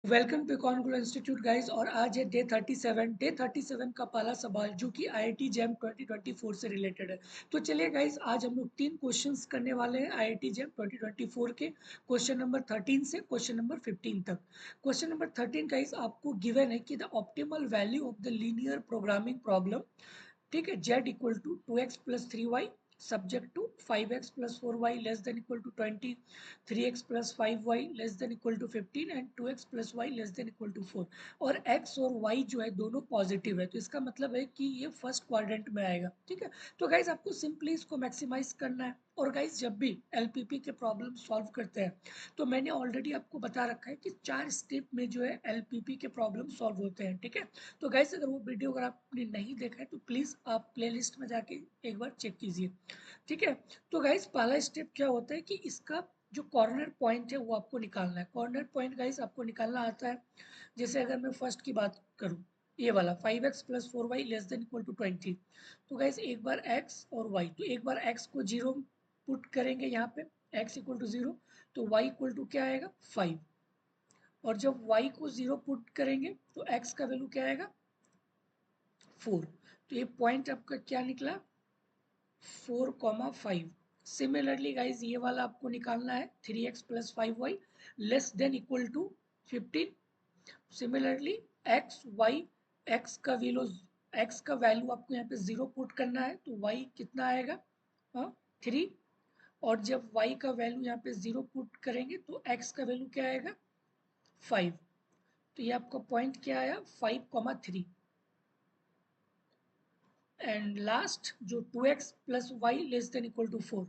Welcome to contour institute guys. और आज है डे 37 का पहला सवाल जो कि आईआईटी जैम 2024 से रिलेटेड है। तो चलिए गाइस, आज हम लोग 3 क्वेश्चंस करने वाले हैं आईआईटी जैम 2024 के। क्वेश्चन नंबर 13 से क्वेश्चन नंबर 15 तक। क्वेश्चन नंबर 13 गाइस आपको गिवन है कि the optimal value of the linear programming problem, ठीक है, z equal to 2x+3y subject to 5x plus 4y less than equal to 20, 3x plus 5y less than equal to 15 and 2x plus y less than equal to 4। और x और y जो है दोनों positive है, तो इसका मतलब है कि ये फर्स्ट क्वाड्रेंट में आएगा। ठीक है, तो गाइज आपको सिंपली इसको मैक्सिमाइज करना है। और गाइज जब भी एलपीपी के प्रॉब्लम सॉल्व करते हैं तो मैंने ऑलरेडी आपको बता रखा है कि 4 स्टेप में जो है एलपीपी के प्रॉब्लम सॉल्व होते हैं। ठीक है, तो गाइस अगर वो वीडियो अगर आपने नहीं देखा है तो प्लीज़ आप प्लेलिस्ट में जाके एक बार चेक कीजिए। ठीक है, तो गाइस पहला स्टेप क्या होता है कि इसका जो कॉर्नर पॉइंट है वो आपको निकालना है। कॉर्नर पॉइंट गाइस आपको निकालना आता है। जैसे अगर मैं फर्स्ट की बात करूँ, ये वाला 5x+4y less than equal to 20। तो गाइस एक बार x और y, तो एक बार x को 0 पुट करेंगे यहाँ पे, x इक्वल टू 0, तो y इक्वल टू क्या आएगा 5। और जब y को 0 पुट करेंगे तो x का वैल्यू क्या आएगा 4। तो ये पॉइंट आपका क्या निकला 4,5। सिमिलरली गाइज ये वाला आपको निकालना है 3x+5y less than equal to 15। Similarly x y, x का वैल्यू आपको यहाँ पे 0 पुट करना है, तो y कितना आएगा 3। और जब y का वैल्यू यहाँ पे 0 पुट करेंगे तो x का वैल्यू क्या आएगा 5। तो ये आपका पॉइंट क्या आया 5,3। एंड लास्ट जो 2x+y less than equal to 4।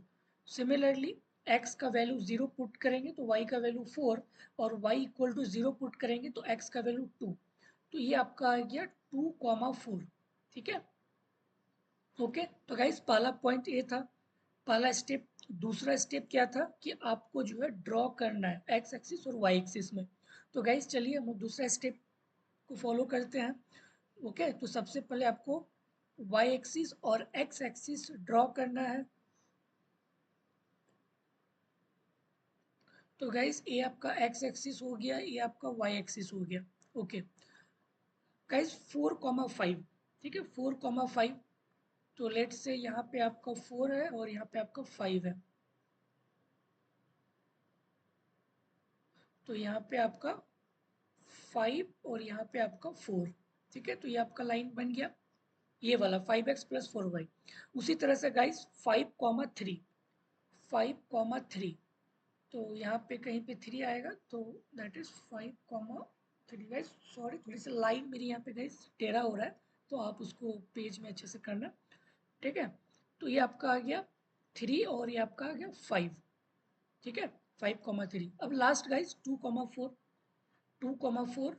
Similarly x का वैल्यू 0 पुट करेंगे तो y का वैल्यू 4, और y इक्वल टू 0 पुट करेंगे तो x का वैल्यू 2। तो ये आपका आ गया 2,4। ठीक है, ओके। तो गाइस पहला पॉइंट ये था, पहला स्टेप। दूसरा स्टेप क्या था कि आपको जो है ड्रॉ करना है एक्स एक्सिस और वाई एक्सिस में। तो गाइस चलिए हम दूसरा स्टेप को फॉलो करते हैं। ओके, तो सबसे पहले आपको y एक्सिस और x एक्सिस ड्रॉ करना है। तो गाइस ये आपका x एक्सिस हो गया, ये आपका y एक्सिस हो गया। ओके गाइस 4,5, ठीक है 4,5। तो लेट्स से यहाँ पे आपका 4 है और यहाँ पे आपका 5 है, तो यहाँ पे आपका 5 और यहाँ पे आपका 4। ठीक है, तो ये आपका लाइन बन गया ये वाला 5x+4y। उसी तरह से गाइस 5,3, 5,3, तो यहाँ पे कहीं पे 3 आएगा, तो दैट इज 5,3। गाइस सॉरी, थोड़ी सी लाइन मेरी यहाँ पे गाइस टेढ़ा हो रहा है, तो आप उसको पेज में अच्छे से करना। ठीक है, तो ये आपका आ गया 3 और ये आपका आ गया 5। ठीक है, 5,3। अब लास्ट गाइस 2,4, 2,4,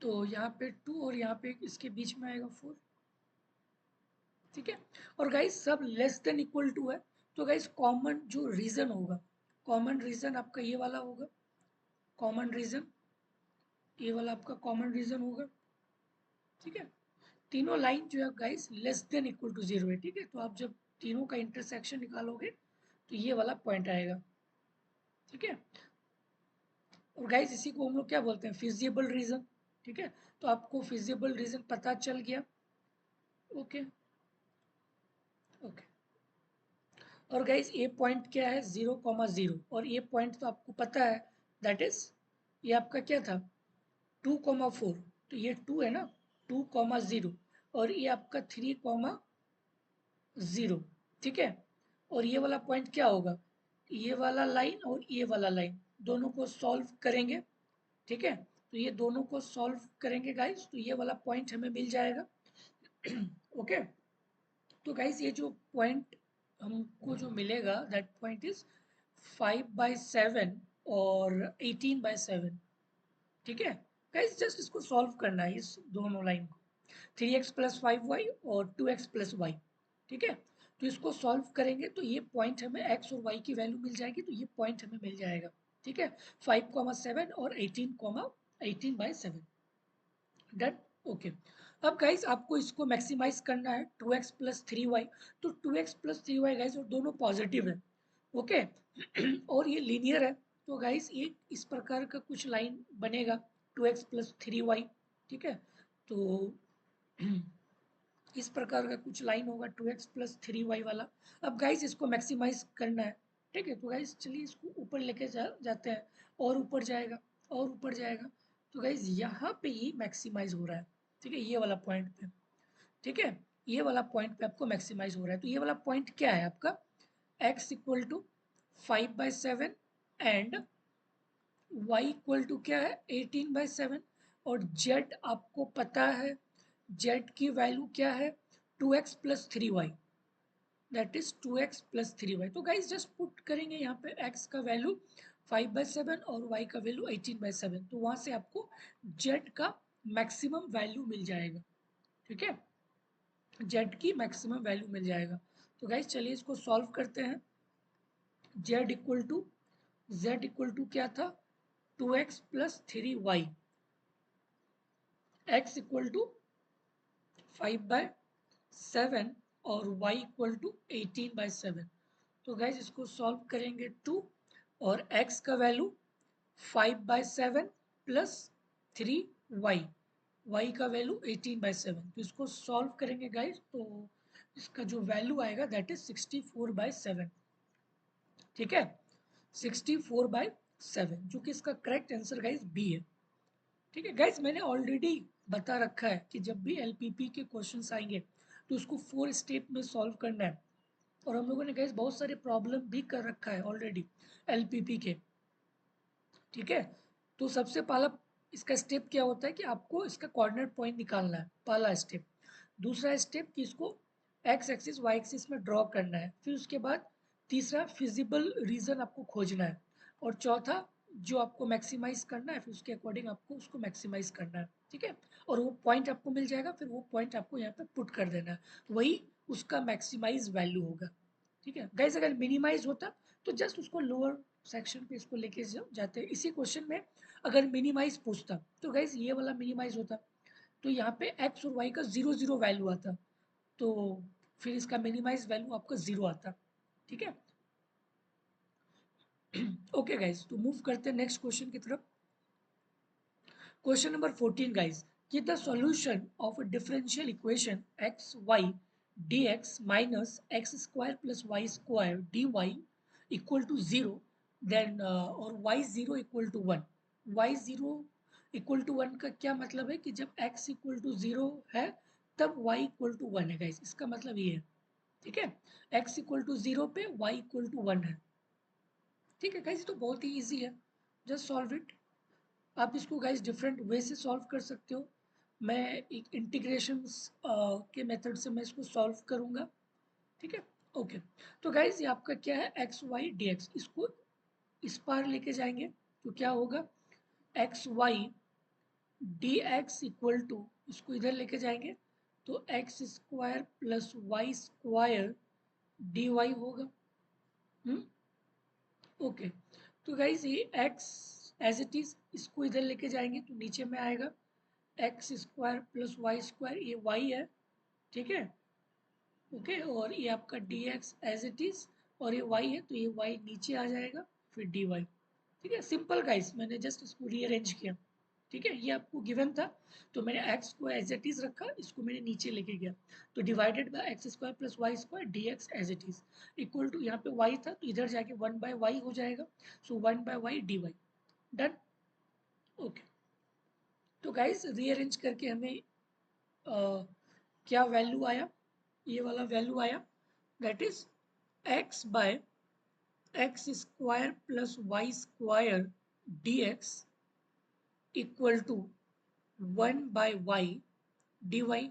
तो यहाँ पे 2 और यहाँ पे इसके बीच में आएगा 4। ठीक है, और गाइस सब लेस देन इक्वल टू है, तो गाइस कॉमन जो रीजन होगा, कॉमन रीजन आपका ये वाला होगा। कॉमन रीजन ये वाला आपका कॉमन रीजन होगा। ठीक है, तीनों लाइन जो है guys less than equal to 0 है। ठीक है, तो आप जब तीनों का इंटरसेक्शन निकालोगे तो ये वाला पॉइंट आएगा। ठीक है, और गाइस इसी को हम लोग क्या बोलते हैं फिजिबल रीजन। ठीक है, तो आपको फिजिबल रीजन पता चल गया। ओके ओके, और गाइस ये पॉइंट क्या है 0,0, और ये पॉइंट तो आपको पता है, दैट इज ये आपका क्या था 2,4। तो ये 2 है ना, 2,0, और ये आपका 3,0। ठीक है, और ये वाला पॉइंट क्या होगा, ये वाला लाइन और ये वाला लाइन दोनों को सॉल्व करेंगे। ठीक है, तो ये दोनों को सॉल्व करेंगे गाइस, तो ये वाला पॉइंट हमें मिल जाएगा। ओके, तो गाइस ये जो पॉइंट हमको जो मिलेगा दैट पॉइंट इज 5/7 और 18/7। ठीक है गाइस, जस्ट इसको सॉल्व करना है इस दोनों लाइन को, 3x+5y और 2x+y। ठीक है, तो इसको सॉल्व करेंगे तो ये पॉइंट हमें x और y की वैल्यू मिल जाएगी, तो ये पॉइंट हमें मिल जाएगा। ठीक है, 5,7 और 18,7 डन। ओके, अब गाइस आपको इसको मैक्सिमाइज करना है 2x+3y। तो 2x+3y गाइस और दोनों पॉजिटिव है। ओके और ये लीनियर है, तो गाइस ये इस प्रकार का कुछ लाइन बनेगा 2x प्लस 3y, ठीक है। तो इस प्रकार का कुछ लाइन होगा 2x प्लस 3y वाला। अब गाइस इसको मैक्सिमाइज करना है, ठीक है। तो गाइस चलिए इसको ऊपर लेके जाते हैं, और ऊपर जाएगा और ऊपर जाएगा। तो गाइस यहाँ पे ही मैक्सिमाइज हो रहा है, ठीक है, ये वाला पॉइंट पे, ठीक है। ये वाला पॉइंट पे आपको मैक्सिमाइज हो रहा है। तो ये वाला पॉइंट क्या है आपका, x equal to 5/7 and y equal to क्या है 18/7, और z आपको पता है z की वैल्यू क्या है 2x plus 3y, that is 2x plus 3y। तो गाइज जस्ट पुट करेंगे यहाँ पे x का वैल्यू 5/7 और y का वैल्यू 18/7, तो वहां से आपको z का मैक्सिमम वैल्यू मिल जाएगा, ठीक है, z की मैक्सिमम वैल्यू मिल जाएगा। तो गाइज चलिए इसको सॉल्व करते हैं। z इक्वल टू क्या था 2x plus 3y, x equal to 5/7 और y इक्वल टू 18/7। तो गाइज इसको सॉल्व करेंगे 2, और x का वैल्यू 5/7 प्लस 3y, y का वैल्यू 18/7। तो इसको सॉल्व करेंगे गाइज, तो इसका जो वैल्यू आएगा दैट इज 64/7, ठीक है, 64/7, जो कि इसका करेक्ट आंसर गाइज बी है, ठीक है। गाइज मैंने ऑलरेडी बता रखा है कि जब भी एलपीपी के क्वेश्चंस आएंगे तो उसको 4 स्टेप में सॉल्व करना है, और हम लोगों ने गाइज बहुत सारे प्रॉब्लम भी कर रखा है ऑलरेडी एलपीपी के, ठीक है। तो सबसे पहला इसका स्टेप क्या होता है कि आपको इसका कोऑर्डिनेट पॉइंट निकालना है, पहला स्टेप। दूसरा स्टेप कि इसको एक्स एक्सिस वाई एक्सिस में ड्रॉ करना है। फिर उसके बाद तीसरा फिजिबल रीजन आपको खोजना है, और चौथा जो आपको मैक्सिमाइज करना है, फिर उसके अकॉर्डिंग आपको उसको मैक्सिमाइज करना है, ठीक है। और वो पॉइंट आपको मिल जाएगा, फिर वो पॉइंट आपको यहाँ पे पुट कर देना है, वही उसका मैक्सिमाइज वैल्यू होगा, ठीक है। गाइस अगर मिनिमाइज होता तो जस्ट उसको लोअर सेक्शन पे इसको लेके जाते हैं। इसी क्वेश्चन में अगर मिनिमाइज पूछता तो गाइस ये वाला मिनिमाइज होता, तो यहाँ पे x और y का 0 0 वैल्यू आता, तो फिर इसका मिनिमाइज वैल्यू आपका 0 आता, ठीक है। ओके गाइस, तो मूव करते हैं नेक्स्ट क्वेश्चन की तरफ। क्वेश्चन नंबर 14 गाइस, कि the solution of a differential equation X Y dx minus x square plus y square dy equal to 0, then और y0 equal to 1। y0 equal to 1 का क्या मतलब है कि जब x equal to 0 है तब y equal to 1 है गाइस, इसका मतलब ये है, ठीक है। x equal to 0 पे y equal to 1 है, ठीक है गाइस। तो बहुत ही ईजी है, जस्ट सॉल्व इट। आप इसको गाइस डिफरेंट वे से सॉल्व कर सकते हो। मैं एक इंटीग्रेशन के मेथड से मैं इसको सॉल्व करूंगा, ठीक है। ओके, तो गाइस ये आपका क्या है एक्स वाई डी एक्स, इसको इस पार लेके जाएंगे तो क्या होगा X Y D X equal to, इसको इधर लेके जाएंगे तो X square plus Y square D Y होगा। Hmm, okay. तो गाइस ये x एज इट इज, इसको इधर लेके जाएंगे तो नीचे में आएगा X square plus Y square, ये y है, ठीक है। ओके, और ये आपका D X as it is, और ये y है तो ये y नीचे आ जाएगा, फिर डी वाई, ठीक है। सिंपल गाइस, मैंने जस्ट इसको रीअरेंज किया, ठीक है। ये आपको गिवन था तो मैंने x को एज इट इज रखा, इसको मैंने नीचे लेके गया, तो divided by X square plus Y square D X as it is equal to, यहाँ पे y था तो इधर जाके 1/y हो जाएगा, so 1/y D Y, done. Okay, तो गाइस रीअरेंज करके हमें क्या वैल्यू आया, ये वाला वैल्यू आया, that is x by X square plus Y square D X equal to 1/y D Y,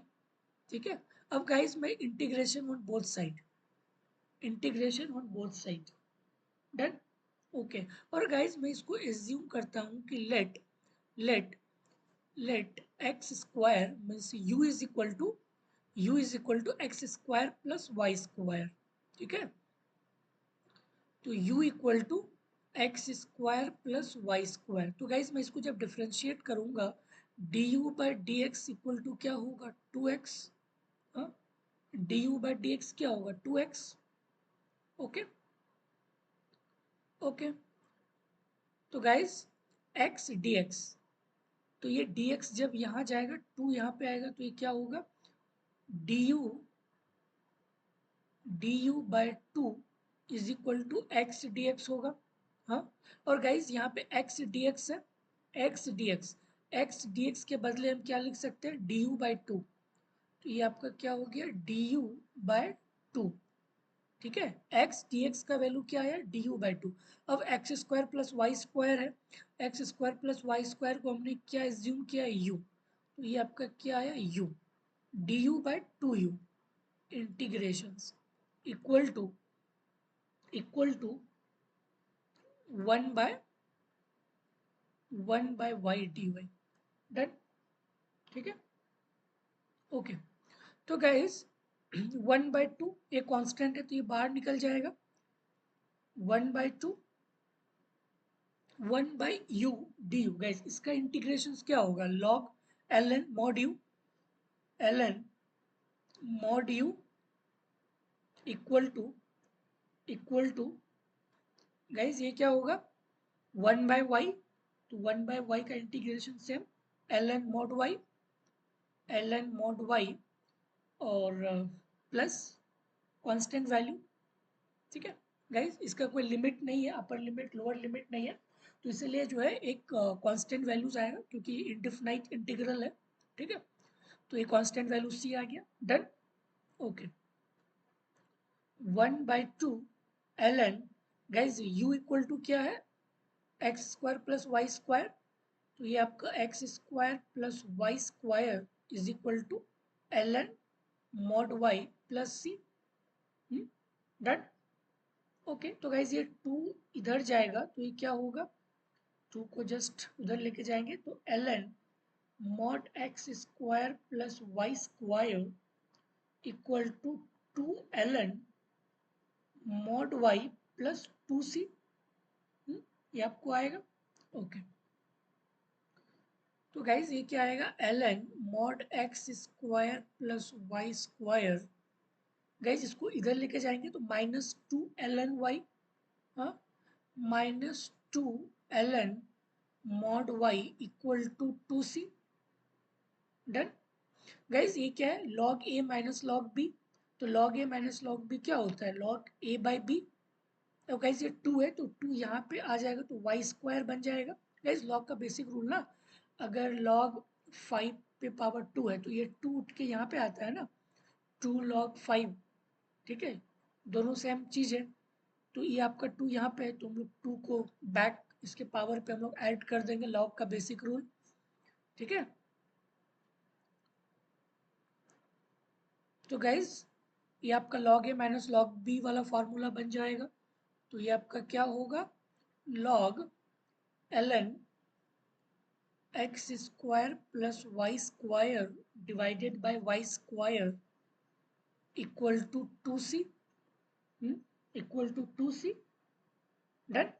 ठीक है। अब गाइस मैं integration on both side, integration on both side, done. Okay, और गाइस मैं इसको एज्यूम करता हूँ कि let let X square means U is equal to X square plus Y square, ठीक है। तो u equal to X square plus Y square, तो गाइज मैं इसको जब डिफ्रेंशिएट करूंगा D U by D X equal to क्या होगा 2x, D U by D X क्या होगा 2x, ओके ओके। तो गाइस x dx, तो ये dx जब यहाँ जाएगा 2 यहाँ पे आएगा तो ये क्या होगा du by 2 is equal to X D X होगा। हाँ, और गाइज यहाँ पे एक्स डी एक्स है, एक्स डी एक्स के बदले हम क्या लिख सकते हैं डी यू बाई टू, तो ये आपका क्या हो गया डी यू बाय टू। ठीक है, एक्स डी एक्स का वैल्यू क्या है डी यू बाई टू। अब X square plus Y square है, X square plus Y square को हमने क्या एज्यूम किया है यू, तो ये आपका क्या आया U, D U by two U integrations equal to 1 by Y D Y. Done, ठीक है, ओके। तो गाइस 1/2 ये कांस्टेंट है तो ये बाहर निकल जाएगा, 1/2 1/u डी यू। गाइस इसका इंटीग्रेशन क्या होगा log ln mod u equal to guys ये क्या होगा 1/y, तो 1/y का integration same ln mod y और प्लस कांस्टेंट वैल्यू। ठीक है गाइस, इसका कोई लिमिट नहीं है, अपर लिमिट लोअर लिमिट नहीं है, तो इसलिए जो है एक कांस्टेंट वैल्यूज आएगा क्योंकि इंडिफिनाइट इंटीग्रल है। ठीक है, तो ये कांस्टेंट वैल्यू सी आ गया। Done, okay. 1/2 ln guys u equal to क्या है X square plus Y square, तो ये आपका X square plus Y square is equal to ln mod y plus C. Done, okay. तो गाइज ये 2 इधर जाएगा तो ये क्या होगा 2 को जस्ट उधर लेके जाएंगे तो ln mod x square plus Y square equal to 2 ln mod y plus 2c। ये आपको आएगा, ओके। तो गाइज ये क्या आएगा ln mod x square plus Y square, guys इसको इधर लेके जाएंगे तो -2 ln y, हाँ, -2 ln mod y equal to 2c। Done, guys ये क्या है log a minus log b, तो log a minus log b क्या होता है log a बाई b। तो गाइज ये 2 है तो 2 यहाँ पे आ जाएगा तो वाई स्क्वायर बन जाएगा। गाइज लॉग का बेसिक रूल ना, अगर log 5 पे पावर 2 है तो ये 2 उठ के यहाँ पे आता है ना 2 log 5। ठीक है, दोनों सेम चीज़ है, तो ये आपका 2 यहाँ पे है तो हम लोग 2 को बैक इसके पावर पे हम लोग ऐड कर देंगे, लॉग का बेसिक रूल। ठीक है, तो गाइज ये आपका log a minus log b वाला फॉर्मूला बन जाएगा, तो ये आपका क्या होगा log ln x square plus Y square divided by Y square equal to 2c, equal to 2c। Done,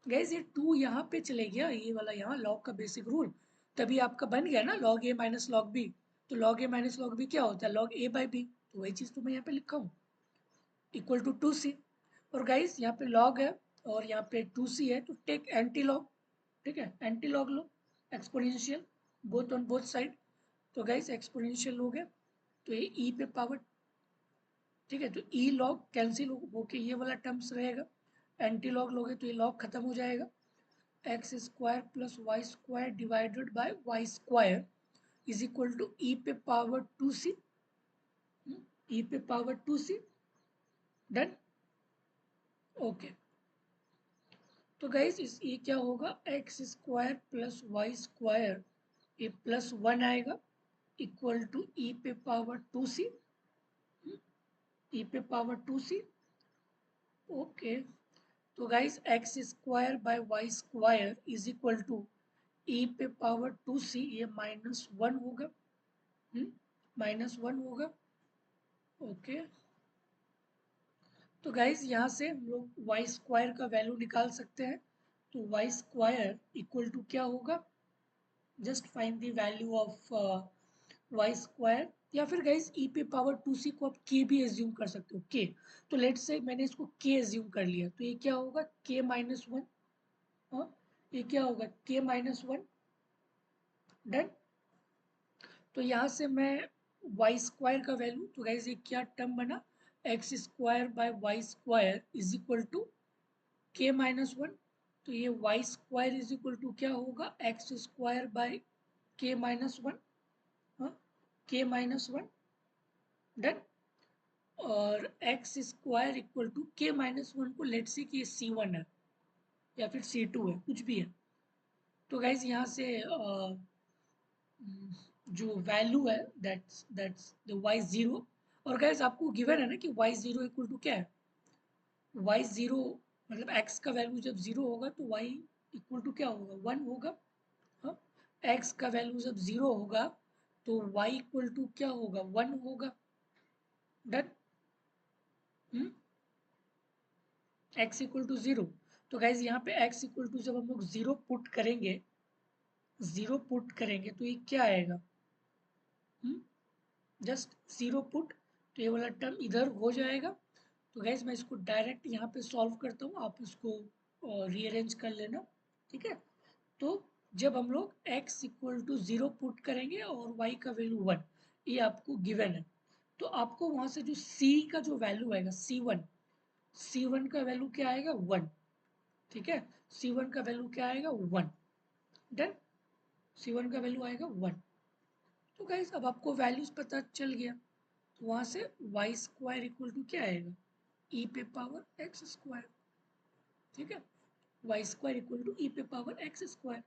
guys ये 2 यहाँ पे चले गया, ये वाला यहाँ लॉग का बेसिक रूल, तभी आपका बन गया ना log a minus log b। तो log a minus log b क्या होता है log a बाई b, तो वही चीज़ तो मैं यहाँ पे लिखा हूँ इक्वल टू 2c। और गाइस यहाँ पे log है और यहाँ पे 2c है तो टेक एंटी लॉग। ठीक है, anti log low, exponential both on both side, तो गाइस एक्सपोनेंशियल हो गया तो ये e पे पावर। ठीक है, तो ई लॉग कैंसिल होके ये वाला टर्म्स रहेगा, एंटी लॉग लोगे तो ये लॉग खत्म हो जाएगा, X square plus Y square divided by Y square is equal to E पे पावर 2c, ई पे पावर 2c। Done, okay. तो गाइस इस ये क्या होगा X square plus Y square ये प्लस 1 आएगा इक्वल टू ई पे पावर 2c, ई पे पावर 2c, ओके। तो guys X square by Y square is equal to E पे पावर 2c, ये -1 होगा, -1 होगा, ओके। तो गाइज यहाँ से हम लोग वाई स्क्वायर का वैल्यू निकाल सकते हैं, तो वाई स्क्वायर इक्वल टू क्या होगा just find the value of Y square, या फिर गाइज ई पे पावर 2c को आप के भी एज्यूम कर सकते हो के, तो लेट्स से मैंने इसको के एज्यूम कर लिया तो ये क्या होगा के -1। हाँ, ये क्या होगा k माइनस वन। डन। तो यहाँ से मैं वाई स्क्वायर का वैल्यू, तो गाइज ये क्या टर्म बना, X square by Y square is equal to K minus one. तो ये Y square is equal to क्या होगा, X square by K minus one. हाँ, के माइनस वन। डन। और X square equal to K minus one को let say कि ये सी one है या फिर सी टू है, कुछ भी है। तो गाइज यहाँ से जो वैल्यू है दैट्स द वाई जीरो। और गाइज आपको गिवन है ना कि वाई जीरो इक्वल टू क्या है, वाई जीरो मतलब एक्स का वैल्यू जब जीरो होगा तो वाई इक्वल टू क्या होगा, वन होगा। हाँ, एक्स का वैल्यू जब जीरो होगा तो वाई इक्वल टू क्या होगा, वन होगा। Done. X equal to zero. तो गाइज यहाँ पे एक्स इक्वल टू जब हम लोग जीरो पुट करेंगे, जीरो पुट करेंगे तो ये क्या आएगा, जस्ट जीरो पुट, तो ये वाला टर्म इधर हो जाएगा। तो गैस मैं इसको डायरेक्ट यहाँ पे सॉल्व करता हूँ, आप इसको रीअरेंज कर लेना। ठीक है। तो जब हम लोग x equal to zero put करेंगे और y का वैल्यू वन, ये आपको गिवन है, तो आपको वहाँ से जो c का जो वैल्यू आएगा c1, c1 का वैल्यू क्या आएगा, वन। ठीक है, c1 का वैल्यू क्या आएगा, वन। डन। c1 का वैल्यू आएगा वन। तो गाइस अब आपको वैल्यूज पता चल गया, तो वहाँ से वाई स्क्वायर इक्वल टू क्या आएगा, ई पे पावर एक्स स्क्वायर। ठीक है, Y square equal to E पे पावर एक्स स्क्वायर।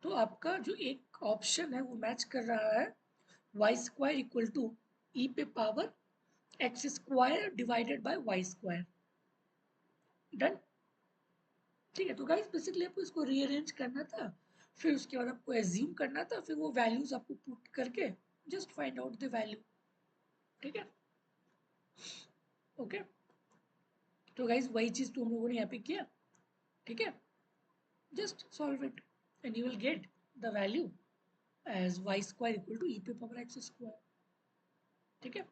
तो आपका जो एक ऑप्शन है वो मैच कर रहा है, Y square equal to E पे power X square divided by Y square. Done. ठीक है, तो गाइस बेसिकली आपको इसको रीअरेंज करना था, फिर उसके बाद आपको एज्यूम करना था, फिर वो वैल्यूज आपको पुट करके just find out the value. ठीक है, ओके। तो गाइस वही चीज तो हम लोगों ने यहाँ पे किया। ठीक है, just solve it and you will get the value as y square equal to e to the power x square. ठीक है,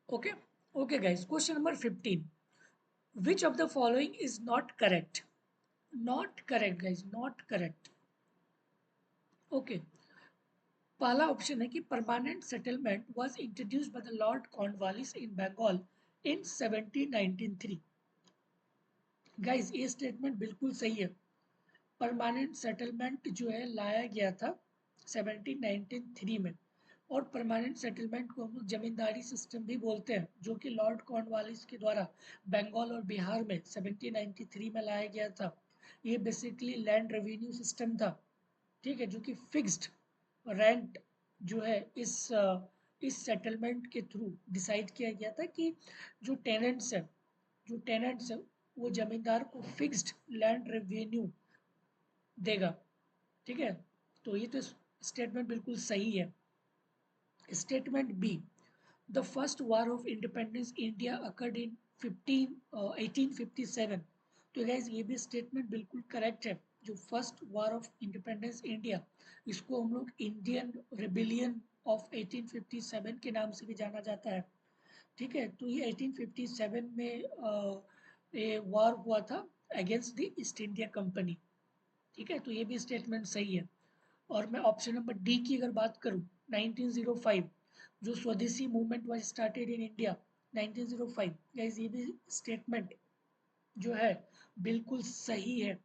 okay, okay guys, question number 15, which of the following is not correct, not correct guys, not correct. Okay, पहला option है कि permanent settlement was introduced by the Lord Cornwallis in Bengal in 1793। Guys ये statement बिल्कुल सही है, permanent settlement जो है लाया गया था 1793 में। और परमानेंट सेटलमेंट को हम लोग जमींदारी सिस्टम भी बोलते हैं, जो कि लॉर्ड कॉर्नवालिस के द्वारा बंगाल और बिहार में 1793 में लाया गया था। ये बेसिकली लैंड रेवेन्यू सिस्टम था। ठीक है, जो कि फिक्स्ड रेंट जो है इस सेटलमेंट के थ्रू डिसाइड किया गया था कि जो टेनेंट्स है, जो टेनेंट्स है वो जमींदार को फिक्स्ड लैंड रेवेन्यू देगा। ठीक है, तो ये तो स्टेटमेंट बिल्कुल सही है। Statement B, the first war of independence India occurred in 1857। तो गाइज ये भी स्टेटमेंट बिल्कुल करेक्ट है। जो first war of independence India, इसको हम लोग इंडियन रिबिलियन ऑफ 1857 के नाम से भी जाना जाता है। ठीक है, तो ये 1857 में ये वार हुआ था against the east India company. ठीक है, तो ये भी स्टेटमेंट सही है। और मैं ऑप्शन नंबर डी की अगर बात करूं, 1905 जो स्वदेशी movement was started in India 1905, guys ये भी स्टेटमेंट जो है बिल्कुल सही है।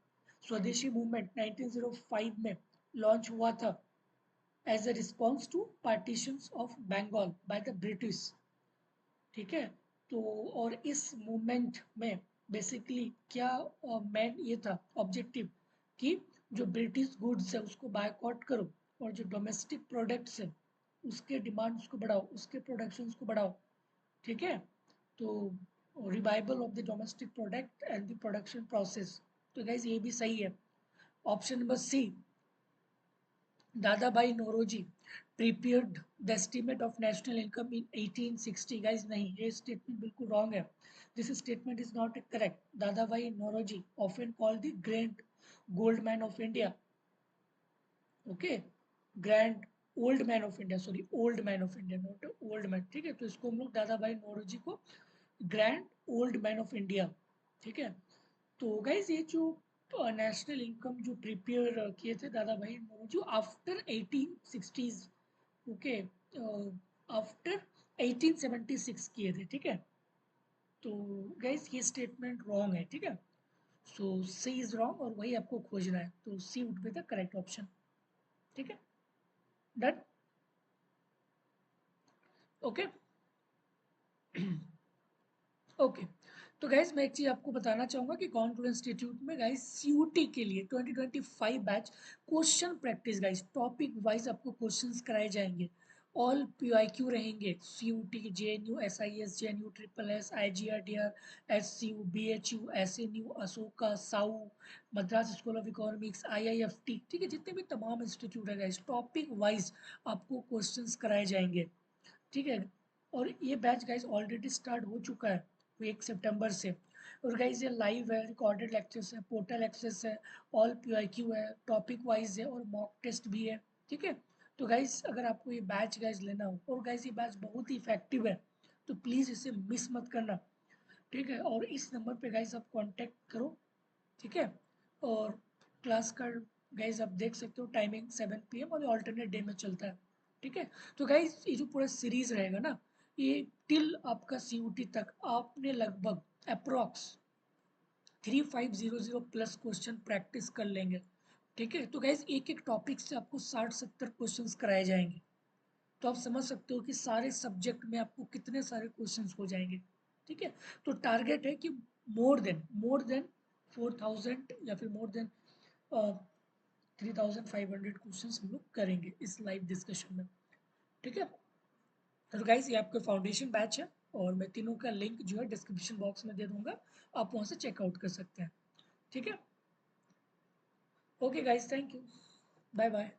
स्वदेशी मूवमेंट 1905 में लॉन्च हुआ था as a response to partitions of Bengal by the British. ठीक है, तो और इस मूवमेंट में बेसिकली क्या मेन ये था ऑब्जेक्टिव कि जो ब्रिटिश गुड्स है उसको बायकॉट करो, और जो डोमेस्टिक प्रोडक्ट्स है उसके डिमांड्स को बढ़ाओ, उसके प्रोडक्शंस को बढ़ाओ। ठीक है, तो revival of the domestic product and the production process. तो गाइज ये भी सही है। Option number C, Dadabhai Naoroji prepared the estimate of national income in 1860। guys नहीं, ये statement बिल्कुल wrong है। This statement is not correct। Dadabhai Naoroji often called the grand gold man of India। okay, grand old man of India, sorry old man of India, not old man। ठीक है, तो इसको हम लोग दादाभाई नौरोजी को grand old man of India. ठीक है, तो गाइज ये जो नेशनल इनकम जो प्रिपेयर किए थे दादा भाई जो आफ्टर 1860s, ओके, आफ्टर 1876 किए थे, ठीक है। तो गाइज ये स्टेटमेंट रॉन्ग है, ठीक है। सो सी इज रॉन्ग और वही आपको खोजना है, तो C would be the correct option, ठीक है। Done, okay. ओके, तो गाइज मैं एक चीज़ आपको बताना चाहूँगा कि कॉन्टूर इंस्टीट्यूट में गाइज सीयूटी के लिए 2025 batch question practice guys topic wise आपको क्वेश्चंस कराए जाएंगे। ऑल पीआईक्यू रहेंगे, CUET, JNU, SIS, JNU, triple S, IGIDR, SCU, BHU, SNU, Ashoka, SAU, Madras school of economics, IIFT, ठीक है, जितने भी तमाम इंस्टीट्यूट है गाइज टॉपिक वाइज आपको क्वेश्चंस कराए जाएंगे, ठीक है। और ये बैच गाइज ऑलरेडी स्टार्ट हो चुका है 1 सितंबर से। और गाइज ये लाइव है, रिकॉर्डेड लेक्चर्स है, पोर्टल एक्सेस है, ऑल पीआईक्यू है, टॉपिक वाइज है और मॉक टेस्ट भी है, ठीक है। तो गाइज अगर आपको ये बैच गाइज लेना हो, और गाइज ये बैच बहुत ही इफेक्टिव है, तो प्लीज़ इसे मिस मत करना, ठीक है। और इस नंबर पे गाइज आप कांटेक्ट करो, ठीक है। और क्लास का गाइज आप देख सकते हो टाइमिंग 7 PM और ऑल्टरनेट डे में चलता है, ठीक है। तो गाइज ये जो पूरा सीरीज रहेगा ना, ये टिल आपका सीयूटी तक आपने लगभग अप्रोक्स 3500 प्लस क्वेश्चन प्रैक्टिस कर लेंगे, ठीक है। तो गाइज एक एक टॉपिक से आपको 60-70 क्वेश्चन कराए जाएंगे, तो आप समझ सकते हो कि सारे सब्जेक्ट में आपको कितने सारे क्वेश्चंस हो जाएंगे, ठीक है। तो टारगेट है कि मोर देन 4000 या फिर मोर देन 3500 क्वेश्चंस हम लोग करेंगे इस लाइव डिस्कशन में, ठीक है। तो गाइस ये आपका फाउंडेशन बैच है, और मैं तीनों का लिंक जो है डिस्क्रिप्शन बॉक्स में दे दूंगा, आप वहाँ से चेकआउट कर सकते हैं, ठीक है। Okay guys, thank you, bye bye.